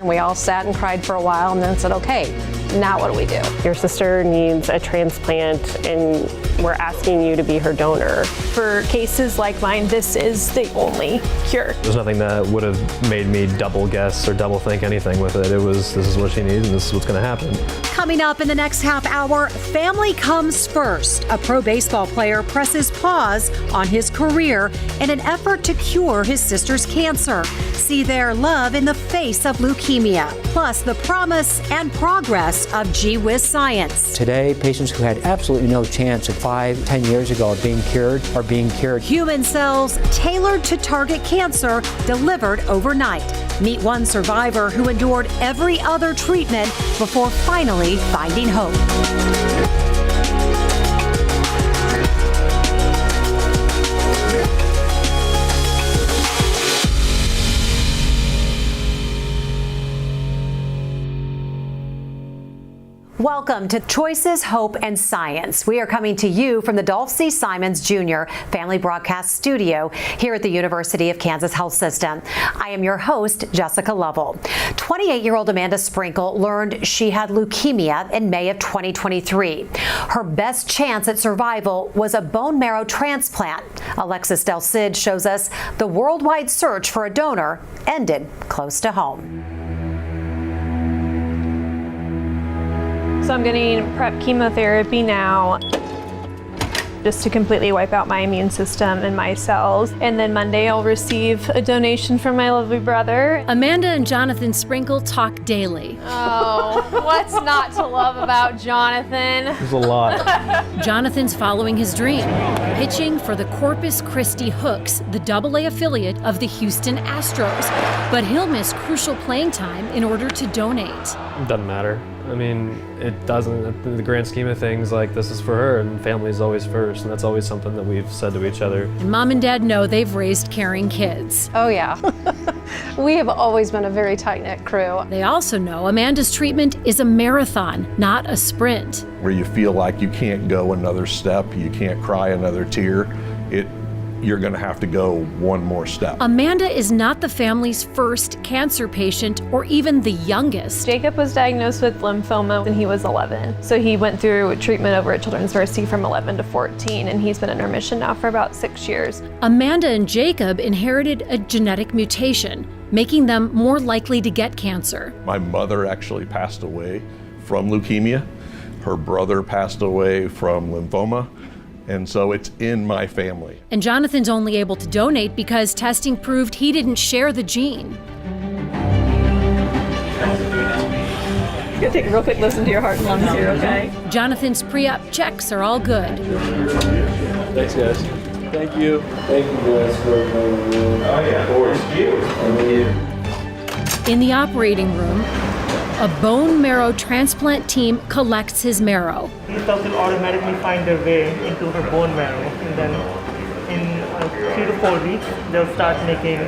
We all sat and cried for a while and then said, okay, now what do we do? Your sister needs a transplant and we're asking you to be her donor. For cases like mine, this is the only cure. There's nothing that would have made me double guess or double think anything with it. It was, this is what she needs and this is what's going to happen. Coming up in the next half hour, family comes first. A pro baseball player presses pause on his career in an effort to cure his sister's cancer. See their love in the face of leukemia, plus the promise and progress of Gee Whiz science. Today, patients who had absolutely no chance 5-10 years ago of being cured are being cured. Human cells tailored to target cancer, delivered overnight. Meet one survivor who endured every other treatment before finally finding hope. Welcome to Choices, Hope, and Science. We are coming to you from the Dolph C. Simons Jr. Family Broadcast Studio here at the University of Kansas Health System. I am your host, Jessica Lovell. 28-year-old Amanda Sprinkle learned she had leukemia in May of 2023. Her best chance at survival was a bone marrow transplant. Alexis Del Cid shows us the worldwide search for a donor ended close to home. So I'm getting PrEP chemotherapy now, just to completely wipe out my immune system and my cells. And then Monday I'll receive a donation from my lovely brother. Amanda and Jonathan Sprinkle talk daily. Oh, what's not to love about Jonathan? There's a lot. Jonathan's following his dream, pitching for the Corpus Christi Hooks, the AA affiliate of the Houston Astros. But he'll miss crucial playing time in order to donate. It doesn't matter. I mean, it doesn't, in the grand scheme of things, like, this is for her, and family is always first, and that's always something that we've said to each other. And Mom and Dad know they've raised caring kids. Oh yeah, we have always been a very tight-knit crew. They also know Amanda's treatment is a marathon, not a sprint. Where you feel like you can't go another step, you can't cry another tear, you're gonna have to go one more step. Amanda is not the family's first cancer patient or even the youngest. Jacob was diagnosed with lymphoma when he was 11. So he went through treatment over at Children's Mercy from 11 to 14, and he's been in remission now for about 6 years. Amanda and Jacob inherited a genetic mutation, making them more likely to get cancer. My mother actually passed away from leukemia. Her brother passed away from lymphoma. And so it's in my family. And Jonathan's only able to donate because testing proved he didn't share the gene. You're gonna take a real quick listen to your heart and lungs here, okay? Jonathan's pre-op checks are all good. Thanks, guys. Thank you. Thank you guys for In the operating room, a bone marrow transplant team collects his marrow. These cells will automatically find their way into her bone marrow, and then in 3 to 4 weeks, they'll start making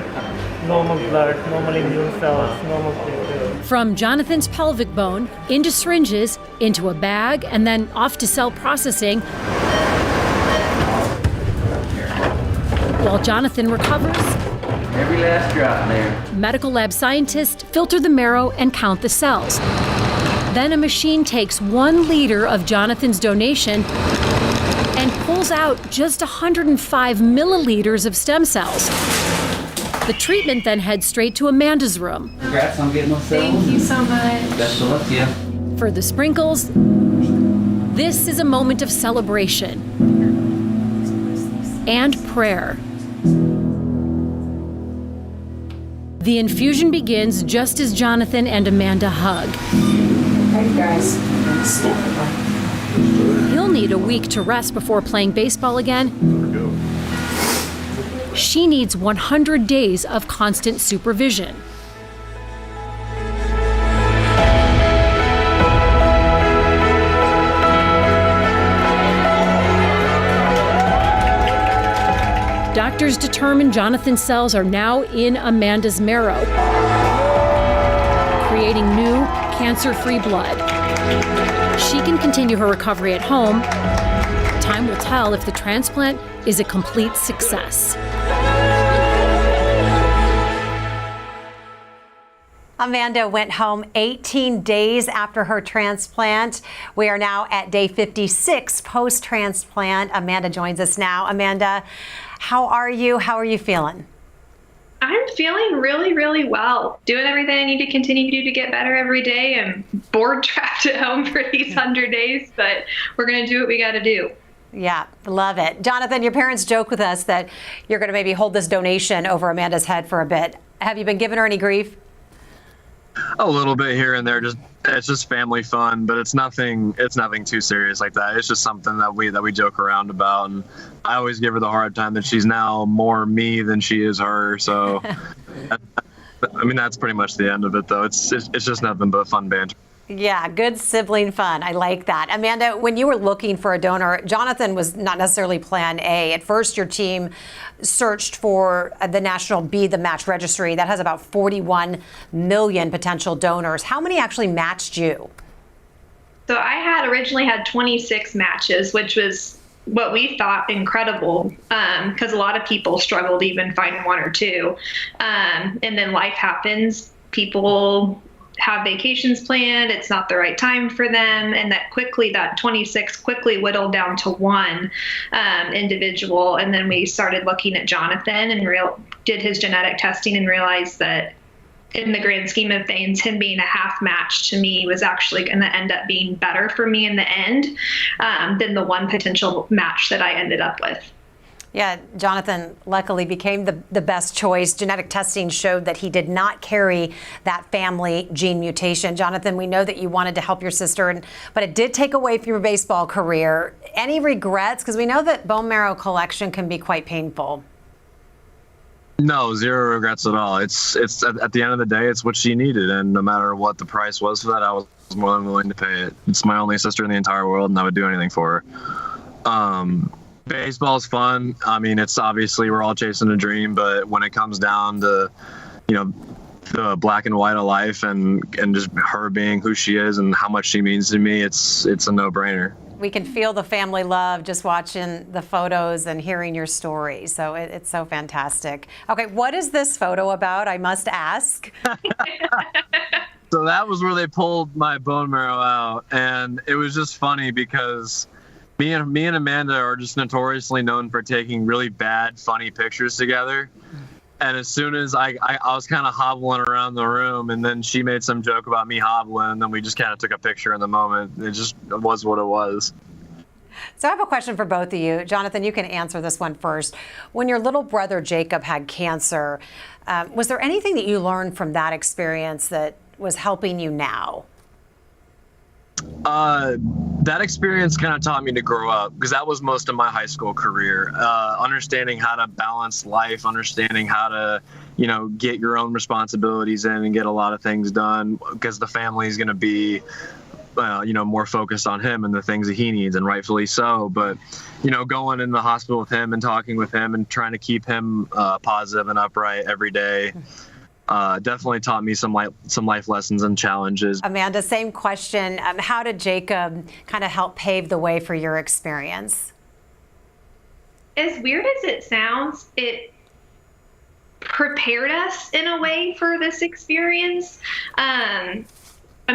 normal blood, normal immune cells, normal platelets. From Jonathan's pelvic bone, into syringes, into a bag, and then off to cell processing. While Jonathan recovers, every last drop there. Medical lab scientists filter the marrow and count the cells. Then a machine takes 1 liter of Jonathan's donation and pulls out just 105 milliliters of stem cells. The treatment then heads straight to Amanda's room. Congrats on getting those cells. Thank you so much. Best of luck to you. For the Sprinkles, this is a moment of celebration and prayer. The infusion begins just as Jonathan and Amanda hug. Hey guys. He'll need a week to rest before playing baseball again. She needs 100 days of constant supervision. Doctors determine Jonathan's cells are now in Amanda's marrow, creating new, cancer-free blood. She can continue her recovery at home. Time will tell if the transplant is a complete success. Amanda went home 18 days after her transplant. We are now at day 56 post-transplant. Amanda joins us now. Amanda, how are you? How are you feeling? I'm feeling really, really well. Doing everything I need to continue to do to get better every day. I'm bored trapped at home for these 100 days, but we're going to do what we got to do. Yeah, love it. Jonathan, your parents joke with us that you're going to maybe hold this donation over Amanda's head for a bit. Have you been giving her any grief? A little bit here and there. It's just family fun, but it's nothing too serious like that. It's just something that we joke around about, and I always give her the hard time that she's now more me than she is her. So, I mean, that's pretty much the end of it, though. It's just nothing but fun banter. Yeah, good sibling fun. I like that. Amanda, when you were looking for a donor, Jonathan was not necessarily plan A. At first, your team searched for the National Be the Match registry. That has about 41 million potential donors. How many actually matched you? So I had originally had 26 matches, which was what we thought incredible, because a lot of people struggled to even find one or two. And then life happens. People have vacations planned, it's not the right time for them, and that 26 quickly whittled down to one individual. And then we started looking at Jonathan and did his genetic testing and realized that in the grand scheme of things, him being a half match to me was actually going to end up being better for me in the end than the one potential match that I ended up with. Yeah, Jonathan luckily became the best choice. Genetic testing showed that he did not carry that family gene mutation. Jonathan, we know that you wanted to help your sister, but it did take away from your baseball career. Any regrets? Because we know that bone marrow collection can be quite painful. No, zero regrets at all. It's at the end of the day, it's what she needed, and no matter what the price was for that, I was more than willing to pay it. It's my only sister in the entire world, and I would do anything for her. Baseball's fun. I mean, it's obviously we're all chasing a dream, but when it comes down to, the black and white of life and just her being who she is and how much she means to me, it's a no-brainer. We can feel the family love just watching the photos and hearing your story. So it's so fantastic. Okay, what is this photo about? I must ask. So that was where they pulled my bone marrow out, and it was just funny because me and Amanda are just notoriously known for taking really bad, funny pictures together. And as soon as I was kind of hobbling around the room, and then she made some joke about me hobbling, and then we just kind of took a picture in the moment. It just was what it was. So I have a question for both of you. Jonathan, you can answer this one first. When your little brother Jacob had cancer, was there anything that you learned from that experience that was helping you now? That experience kind of taught me to grow up, because that was most of my high school career. Understanding how to balance life, understanding how to, get your own responsibilities in and get a lot of things done, because the family is going to be, more focused on him and the things that he needs, and rightfully so. But, going in the hospital with him and talking with him and trying to keep him positive and upright every day. Definitely taught me some life lessons and challenges. Amanda, same question. How did Jacob kind of help pave the way for your experience? As weird as it sounds, it prepared us in a way for this experience.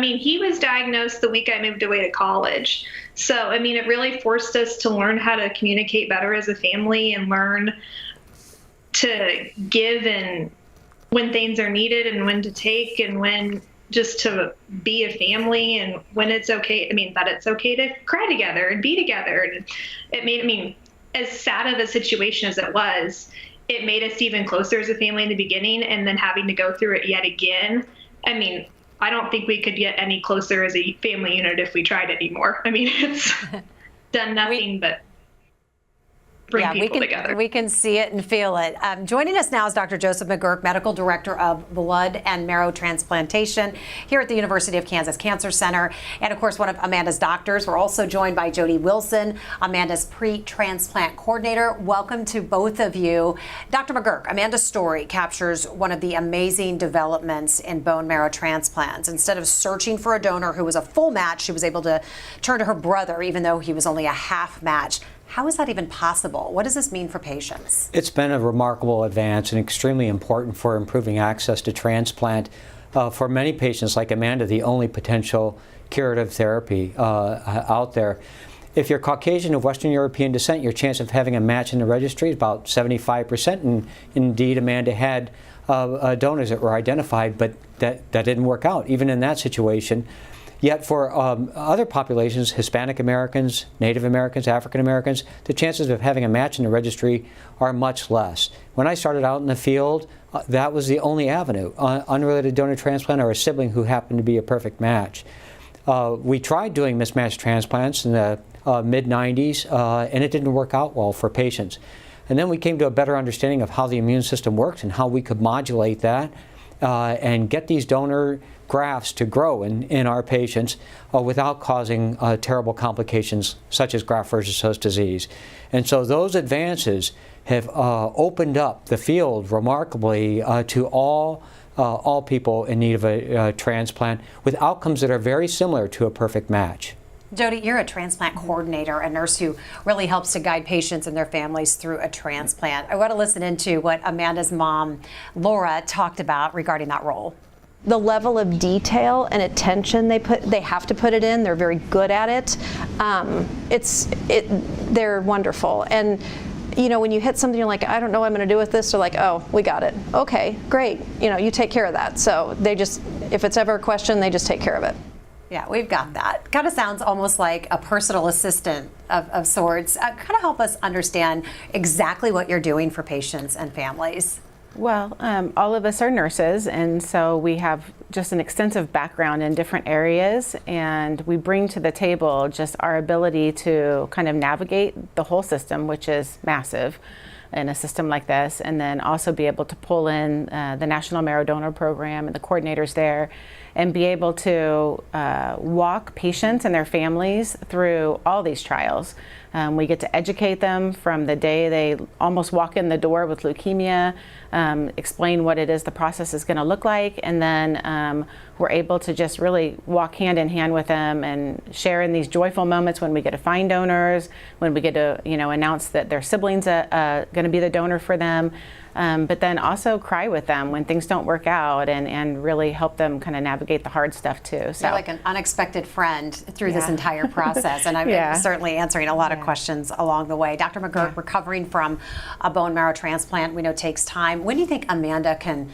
He was diagnosed the week I moved away to college. So, it really forced us to learn how to communicate better as a family and learn to give and when things are needed and when to take and when just to be a family and when it's okay. That it's okay to cry together and be together. And it made, as sad of a situation as it was, it made us even closer as a family in the beginning, and then having to go through it yet again. I don't think we could get any closer as a family unit if we tried anymore. It's done nothing but bring people together. We can see it and feel it. Joining us now is Dr. Joseph McGurk, Medical Director of Blood and Marrow Transplantation here at the University of Kansas Cancer Center, and of course one of Amanda's doctors. We're also joined by Jody Wilson, Amanda's pre-transplant coordinator. Welcome to both of you. Dr. McGurk, Amanda's story captures one of the amazing developments in bone marrow transplants. Instead of searching for a donor who was a full match, she was able to turn to her brother even though he was only a half match. How is that even possible? What does this mean for patients? It's been a remarkable advance and extremely important for improving access to transplant. for many patients like Amanda, the only potential curative therapy out there. If you're Caucasian of Western European descent, your chance of having a match in the registry is about 75%, and indeed Amanda had donors that were identified, but that didn't work out, even in that situation. Yet for other populations, Hispanic Americans, Native Americans, African Americans, the chances of having a match in the registry are much less. When I started out in the field, that was the only avenue, unrelated donor transplant or a sibling who happened to be a perfect match. We tried doing mismatched transplants in the mid-90s, and it didn't work out well for patients. And then we came to a better understanding of how the immune system works and how we could modulate that and get these donor grafts to grow in our patients without causing terrible complications such as graft versus host disease. And so those advances have opened up the field remarkably to all people in need of a transplant with outcomes that are very similar to a perfect match. Jody, you're a transplant coordinator, a nurse who really helps to guide patients and their families through a transplant. I want to listen into what Amanda's mom, Laura, talked about regarding that role. The level of detail and attention they have to put it in. They're very good at it. They're wonderful. And you know, when you hit something, you're like, I don't know what I'm going to do with this. They're like, oh, we got it. Okay, great. You know, you take care of that. So they just, if it's ever a question, they just take care of it. Yeah, we've got that. Kind of sounds almost like a personal assistant of sorts. Kind of help us understand exactly what you're doing for patients and families. Well, all of us are nurses, and so we have just an extensive background in different areas, and we bring to the table just our ability to kind of navigate the whole system, which is massive in a system like this, and then also be able to pull in the National Marrow Donor Program and the coordinators there, and be able to walk patients and their families through all these trials. We get to educate them from the day they almost walk in the door with leukemia, explain what it is the process is going to look like, and then we're able to just really walk hand in hand with them and share in these joyful moments when we get to find donors, when we get to announce that their siblings are going to be the donor for them. But then also cry with them when things don't work out and really help them kind of navigate the hard stuff too. So you're like an unexpected friend through this entire process, and I'm certainly answering a lot of questions along the way. Dr. McGurk, recovering from a bone marrow transplant, we know takes time. When do you think Amanda can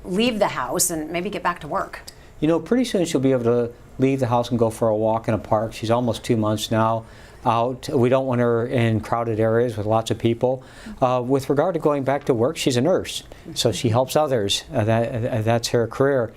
leave the house and maybe get back to work? You know, pretty soon she'll be able to leave the house and go for a walk in a park. She's almost 2 months now out. We don't want her in crowded areas with lots of people. With regard to going back to work, she's a nurse, so she helps others. That's her career.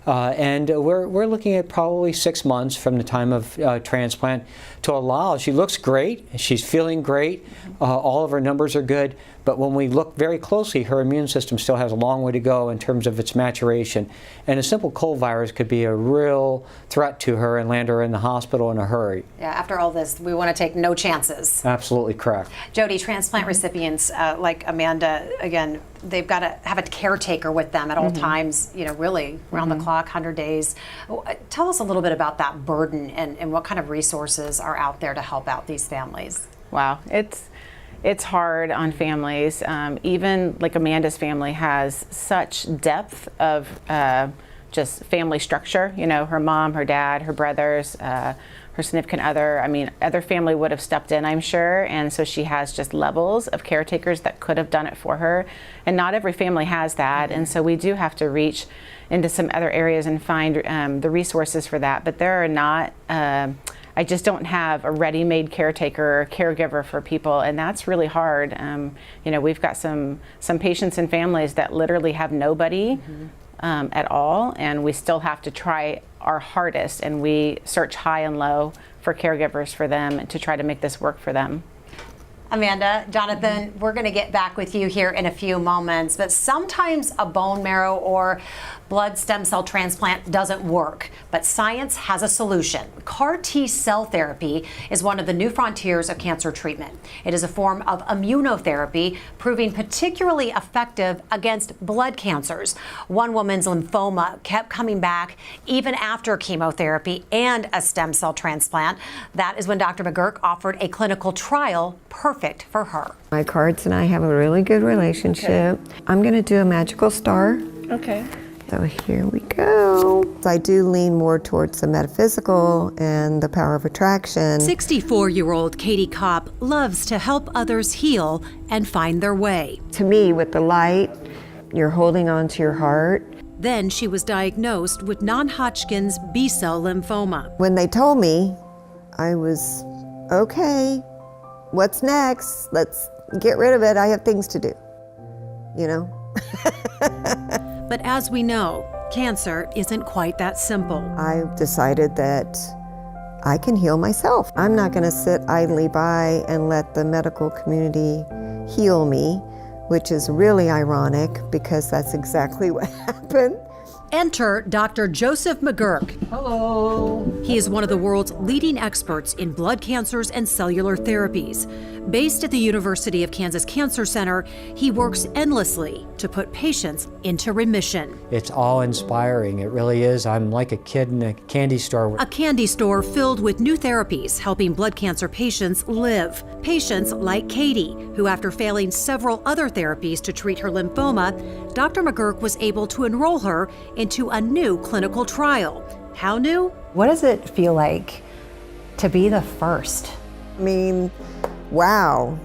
And we're looking at probably 6 months from the time of transplant to allow. She looks great. She's feeling great. All of her numbers are good. But when we look very closely, her immune system still has a long way to go in terms of its maturation. And a simple cold virus could be a real threat to her and land her in the hospital in a hurry. Yeah, after all this, we want to take no chances. Absolutely correct. Jody, transplant recipients like Amanda, again, they've got to have a caretaker with them at all times, really around the clock, 100 days. Tell us a little bit about that burden and what kind of resources are out there to help out these families. Wow, it's hard on families. Even like Amanda's family has such depth of just family structure. Her mom, her dad, her brothers, her significant other. I mean, other family would have stepped in, I'm sure. And so she has just levels of caretakers that could have done it for her. And not every family has that. And so we do have to reach into some other areas and find the resources for that. But there are not, I just don't have a ready-made caretaker or caregiver for people, and that's really hard. We've got some patients and families that literally have nobody at all, and we still have to try our hardest, and we search high and low for caregivers for them to try to make this work for them. Amanda, Jonathan, we're going to get back with you here in a few moments, but sometimes a bone marrow or blood stem cell transplant doesn't work, but science has a solution. CAR T cell therapy is one of the new frontiers of cancer treatment. It is a form of immunotherapy proving particularly effective against blood cancers. One woman's lymphoma kept coming back even after chemotherapy and a stem cell transplant. That is when Dr. McGurk offered a clinical trial perfect for her. My cards and I have a really good relationship. I'm going to do a magical star. Okay. So here we go. I do lean more towards the metaphysical and the power of attraction. 64-year-old Katie Kopp loves to help others heal and find their way. To me, with the light, you're holding on to your heart. Then she was diagnosed with non-Hodgkin's B-cell lymphoma. When they told me, I was, okay, what's next? Let's get rid of it. I have things to do, you know? But as we know, cancer isn't quite that simple. I decided that I can heal myself. I'm not going to sit idly by and let the medical community heal me, which is really ironic because that's exactly what happened. Enter Dr. Joseph McGurk. Hello. He is one of the world's leading experts in blood cancers and cellular therapies. Based at the University of Kansas Cancer Center, he works endlessly to put patients into remission. It's awe-inspiring. It really is. I'm like a kid in a candy store. A candy store filled with new therapies helping blood cancer patients live. Patients like Katie, who after failing several other therapies to treat her lymphoma, Dr. McGurk was able to enroll her into a new clinical trial. How new? What does it feel like to be the first? I mean, wow.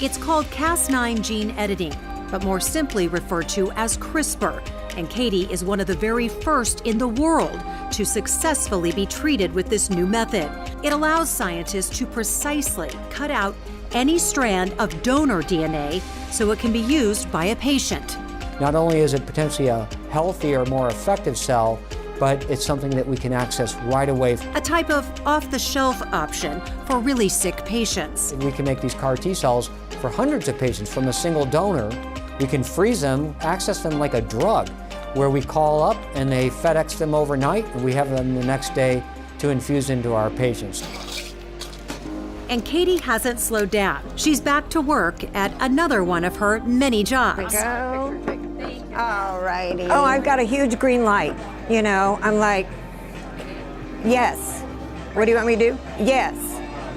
It's called Cas9 gene editing, but more simply referred to as CRISPR. And Katie is one of the very first in the world to successfully be treated with this new method. It allows scientists to precisely cut out any strand of donor DNA so it can be used by a patient. Not only is it potentially a healthier, more effective cell, but it's something that we can access right away. A type of off-the-shelf option for really sick patients. We can make these CAR T cells for hundreds of patients from a single donor. We can freeze them, access them like a drug, where we call up and they FedEx them overnight, and we have them the next day to infuse into our patients. And Katie hasn't slowed down. She's back to work at another one of her many jobs. All righty. Oh, I've got a huge green light. You know, I'm like, yes. What do you want me to do? Yes.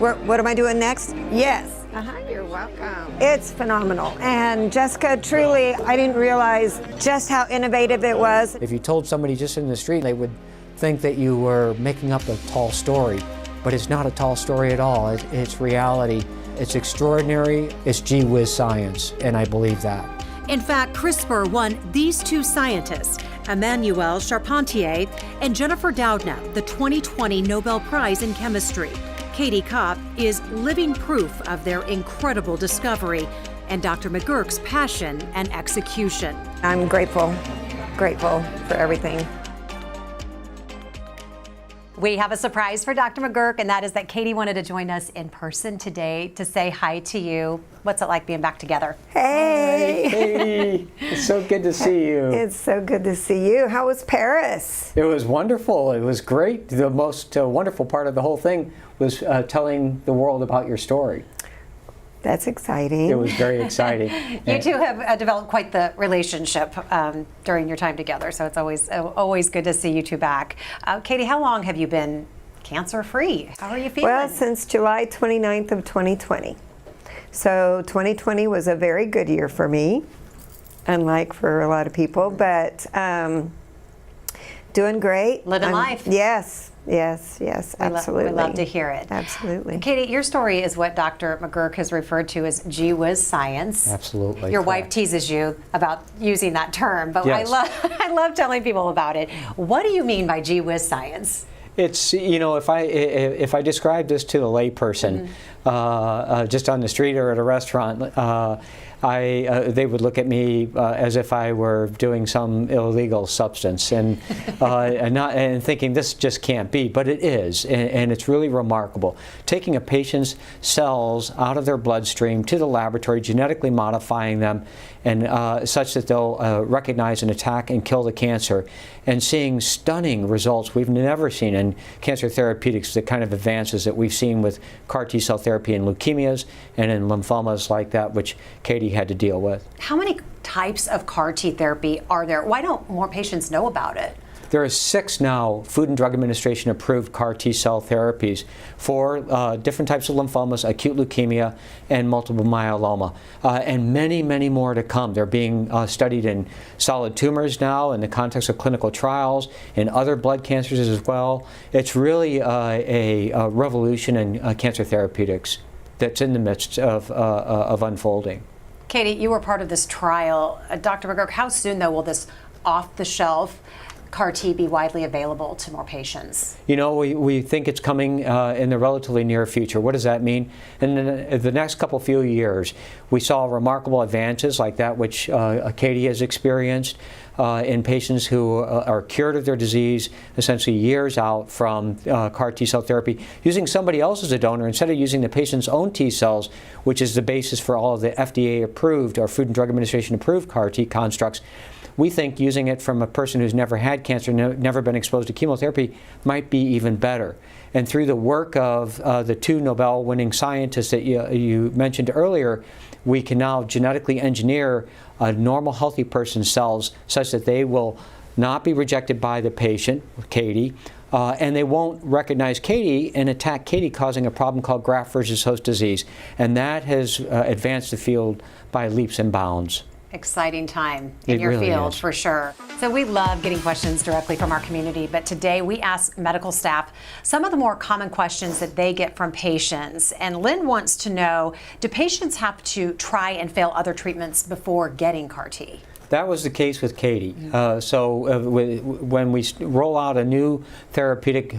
What am I doing next? Yes. You're welcome. It's phenomenal. And Jessica, truly, I didn't realize just how innovative it was. If you told somebody just in the street, they would think that you were making up a tall story. But it's not a tall story at all. It's reality. It's extraordinary. It's gee whiz science, and I believe that. In fact, CRISPR won these two scientists, Emmanuelle Charpentier and Jennifer Doudna, the 2020 Nobel Prize in Chemistry. Katie Kopp is living proof of their incredible discovery and Dr. McGurk's passion and execution. I'm grateful for everything. We have a surprise for Dr. McGurk, and that is that Katie wanted to join us in person today to say hi to you. What's it like being back together? Hey. Hey, it's so good to see you. It's so good to see you. How was Paris? It was wonderful. It was great. The most wonderful part of the whole thing was telling the world about your story. That's exciting. It was very exciting. You two have developed quite the relationship during your time together, so it's always good to see you two back. Katie, how long have you been cancer-free? How are you feeling? Well, since July 29th of 2020. So 2020 was a very good year for me, unlike for a lot of people, but doing great. Living life. Yes, absolutely. We love to hear it. Absolutely. Katie, your story is what Dr. McGurk has referred to as gee whiz science. Absolutely. Your wife teases you about using that term, but yes. I love telling people about it. What do you mean by gee whiz science? It's, you know, if I describe this to the layperson, just on the street or at a restaurant, they would look at me as if I were doing some illegal substance and thinking this just can't be, but it is, and it's really remarkable. Taking a patient's cells out of their bloodstream to the laboratory, genetically modifying them, and such that they'll recognize and attack and kill the cancer, and seeing stunning results we've never seen in cancer therapeutics, the kind of advances that we've seen with CAR T-cell therapy in leukemias and in lymphomas like that, which Katie had to deal with. How many types of CAR T therapy are there? Why don't more patients know about it? There are 6 now Food and Drug Administration approved CAR T-cell therapies for different types of lymphomas, acute leukemia, and multiple myeloma, and many, many more to come. They're being studied in solid tumors now in the context of clinical trials, in other blood cancers as well. It's really a revolution in cancer therapeutics that's in the midst of unfolding. Katie, you were part of this trial. Dr. McGurk, how soon, though, will this off-the-shelf CAR T be widely available to more patients? You know, we think it's coming in the relatively near future. What does that mean? In the next few years, we saw remarkable advances like that which Katie has experienced in patients who are cured of their disease, essentially years out from CAR T-cell therapy, using somebody else as a donor instead of using the patient's own T-cells, which is the basis for all of the FDA-approved or Food and Drug Administration-approved CAR T constructs. We think using it from a person who's never had cancer, never been exposed to chemotherapy, might be even better. And through the work of the 2 Nobel-winning scientists that you mentioned earlier, we can now genetically engineer a normal, healthy person's cells such that they will not be rejected by the patient, Katie, and they won't recognize Katie and attack Katie, causing a problem called graft versus host disease. And that has advanced the field by leaps and bounds. Exciting time in your really field, is. for sure. So we love getting questions directly from our community, but today we ask medical staff some of the more common questions that they get from patients. And Lynn wants to know, do patients have to try and fail other treatments before getting CAR T? That was the case with Katie. When we roll out a new therapeutic,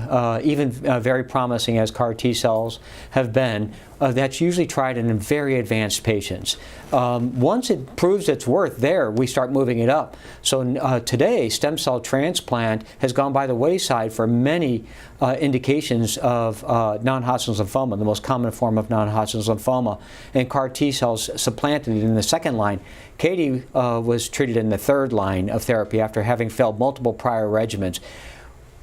even very promising as CAR T-cells have been, that's usually tried in very advanced patients. Once it proves its worth there, we start moving it up. So today, stem cell transplant has gone by the wayside for many indications of non-Hodgkin's lymphoma, the most common form of non-Hodgkin's lymphoma, and CAR T-cells supplanted it in the second line. Katie was treated in the third line of therapy after having failed multiple prior regimens.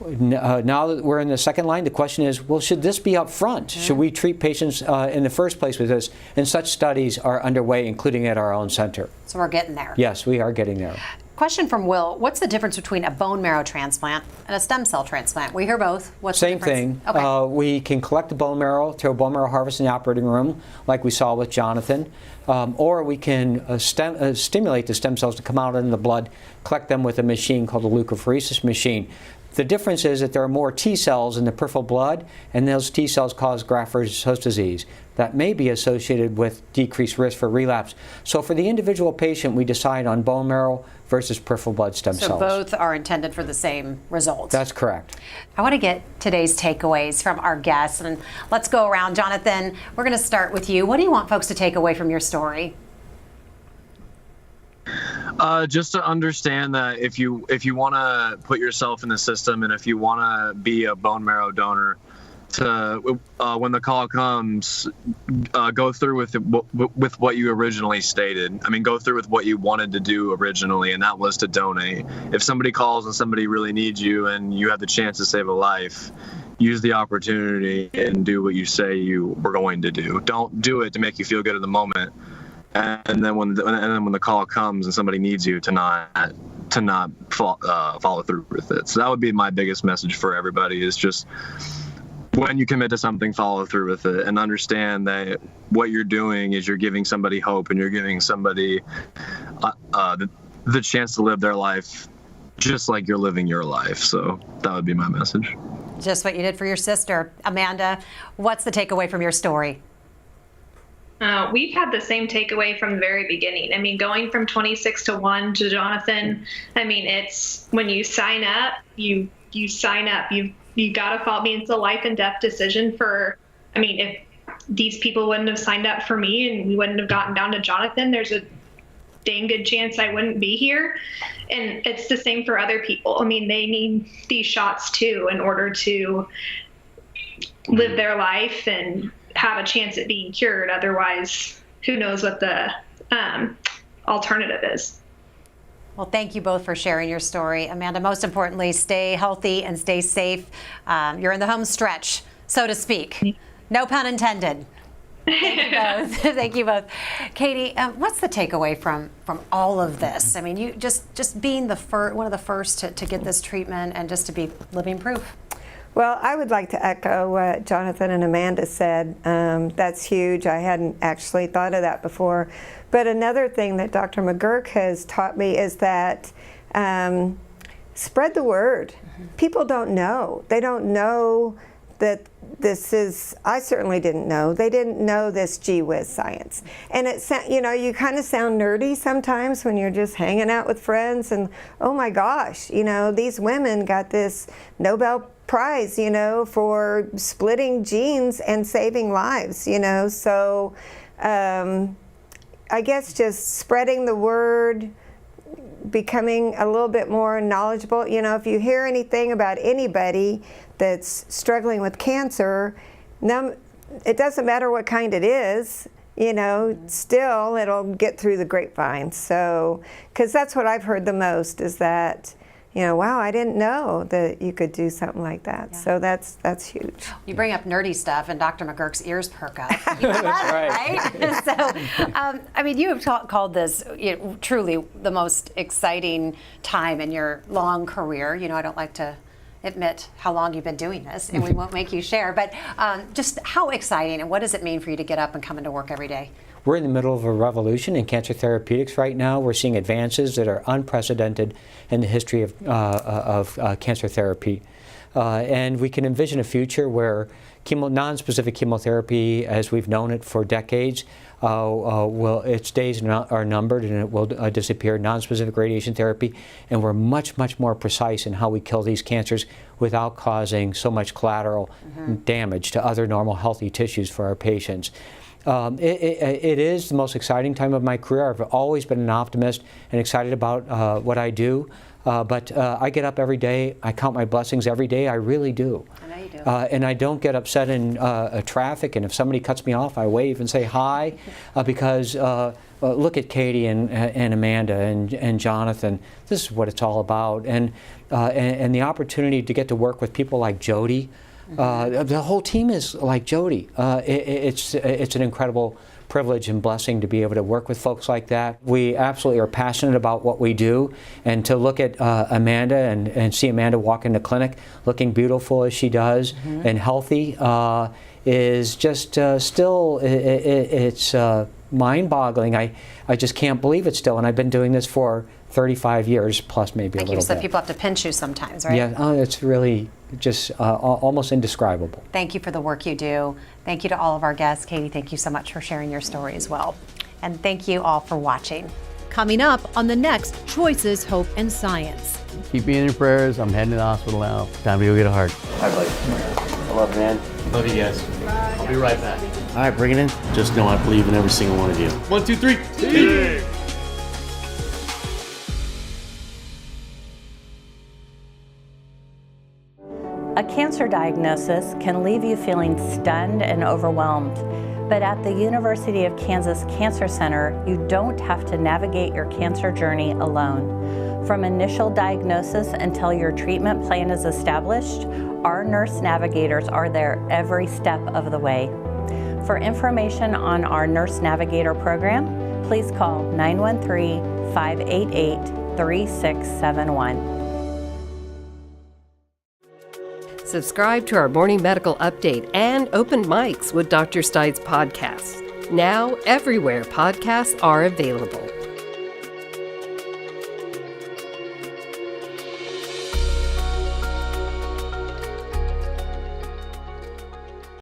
Now that we're in the second line, the question is, well, should this be up front? Should we treat patients in the first place with this? And such studies are underway, including at our own center. So we're getting there. Yes, we are getting there. Question from Will, what's the difference between a bone marrow transplant and a stem cell transplant? We hear both. What's Same the difference? thing. Okay. We can collect the bone marrow through a bone marrow harvest in the operating room, like we saw with Jonathan, or we can stimulate the stem cells to come out in the blood, collect them with a machine called a leukapheresis machine. The difference is that there are more T cells in the peripheral blood, and those T cells cause graft versus host disease. That may be associated with decreased risk for relapse. So for the individual patient, we decide on bone marrow versus peripheral blood stem cells. So both are intended for the same result. That's correct. I want to get today's takeaways from our guests, and let's go around. Jonathan, we're going to start with you. What do you want folks to take away from your story? Just to understand that if you want to put yourself in the system and if you want to be a bone marrow donor, to when the call comes, go through with what you originally stated. I mean, go through with what you wanted to do originally, and that was to donate. If somebody calls and somebody really needs you and you have the chance to save a life, use the opportunity and do what you say you were going to do. Don't do it to make you feel good in the moment. And then when the call comes and somebody needs you, to not follow through with it. So that would be my biggest message for everybody, is just when you commit to something, follow through with it, and understand that what you're doing is you're giving somebody hope, and you're giving somebody the chance to live their life just like you're living your life. So that would be my message. Just what you did for your sister. Amanda, what's the takeaway from your story? We've had the same takeaway from the very beginning. I mean, going from 26-1 to Jonathan, I mean, it's when you sign up, you sign up. You got to follow. I mean, it's a life and death decision for, I mean, if these people wouldn't have signed up for me and we wouldn't have gotten down to Jonathan, there's a dang good chance I wouldn't be here. And it's the same for other people. I mean, they need these shots too in order to live their life and have a chance at being cured. Otherwise, who knows what the alternative is. Well, thank you both for sharing your story. Amanda, most importantly, stay healthy and stay safe. You're in the home stretch, so to speak. No pun intended. Thank you both. Thank you both. Katie, what's the takeaway from all of this? I mean, you just being one of the first to get this treatment and just to be living proof. Well, I would like to echo what Jonathan and Amanda said. That's huge. I hadn't actually thought of that before. But another thing that Dr. McGurk has taught me is that spread the word. People don't know. They don't know that this is, I certainly didn't know. They didn't know this gee whiz science. And you kind of sound nerdy sometimes when you're just hanging out with friends and, oh my gosh, these women got this Nobel Prize, for splitting genes and saving lives, So I guess just spreading the word, becoming a little bit more knowledgeable. If you hear anything about anybody that's struggling with cancer, it doesn't matter what kind it is, still it'll get through the grapevine. So, because that's what I've heard the most is that, wow, I didn't know that you could do something like that. Yeah. So that's huge. You bring up nerdy stuff and Dr. McGurk's ears perk up. That's right. So, I mean, you have called this truly the most exciting time in your long career. I don't like to admit how long you've been doing this, and we won't make you share, but just how exciting and what does it mean for you to get up and come into work every day? We're in the middle of a revolution in cancer therapeutics right now. We're seeing advances that are unprecedented in the history of cancer therapy. And we can envision a future where non-specific chemotherapy, as we've known it for decades, its days are numbered and it will disappear. Non-specific radiation therapy, and we're much, much more precise in how we kill these cancers without causing so much collateral damage to other normal healthy tissues for our patients. It is the most exciting time of my career. I've always been an optimist and excited about what I do. But I get up every day. I count my blessings every day. I really do. I know you do. And I don't get upset in traffic. And if somebody cuts me off, I wave and say hi, because look at Katie and Amanda and Jonathan. This is what it's all about. And the opportunity to get to work with people like Jody. The whole team is like Jody. It's an incredible privilege and blessing to be able to work with folks like that. We absolutely are passionate about what we do, and to look at Amanda and see Amanda walk into clinic looking beautiful as she does and healthy is just still, it's mind-boggling. I just can't believe it still, and I've been doing this for 35 years plus maybe a little bit. Like you said, people have to pinch you sometimes, right? Yeah, it's really just almost indescribable. Thank you for the work you do. Thank you to all of our guests. Katie, thank you so much for sharing your story as well. And thank you all for watching. Coming up on the next Choices, Hope, and Science. Keep me in your prayers. I'm heading to the hospital now. Time to go get a heart. Hi, buddy. I love you, man. Love you guys. I'll be right back. All right, bring it in. Just know I believe in every single one of you. 1, 2, 3. Team! A cancer diagnosis can leave you feeling stunned and overwhelmed. But at the University of Kansas Cancer Center, you don't have to navigate your cancer journey alone. From initial diagnosis until your treatment plan is established, our nurse navigators are there every step of the way. For information on our Nurse Navigator program, please call 913-588-3671. Subscribe to our morning medical update and open mics with Dr. Stites podcast. Now, everywhere podcasts are available.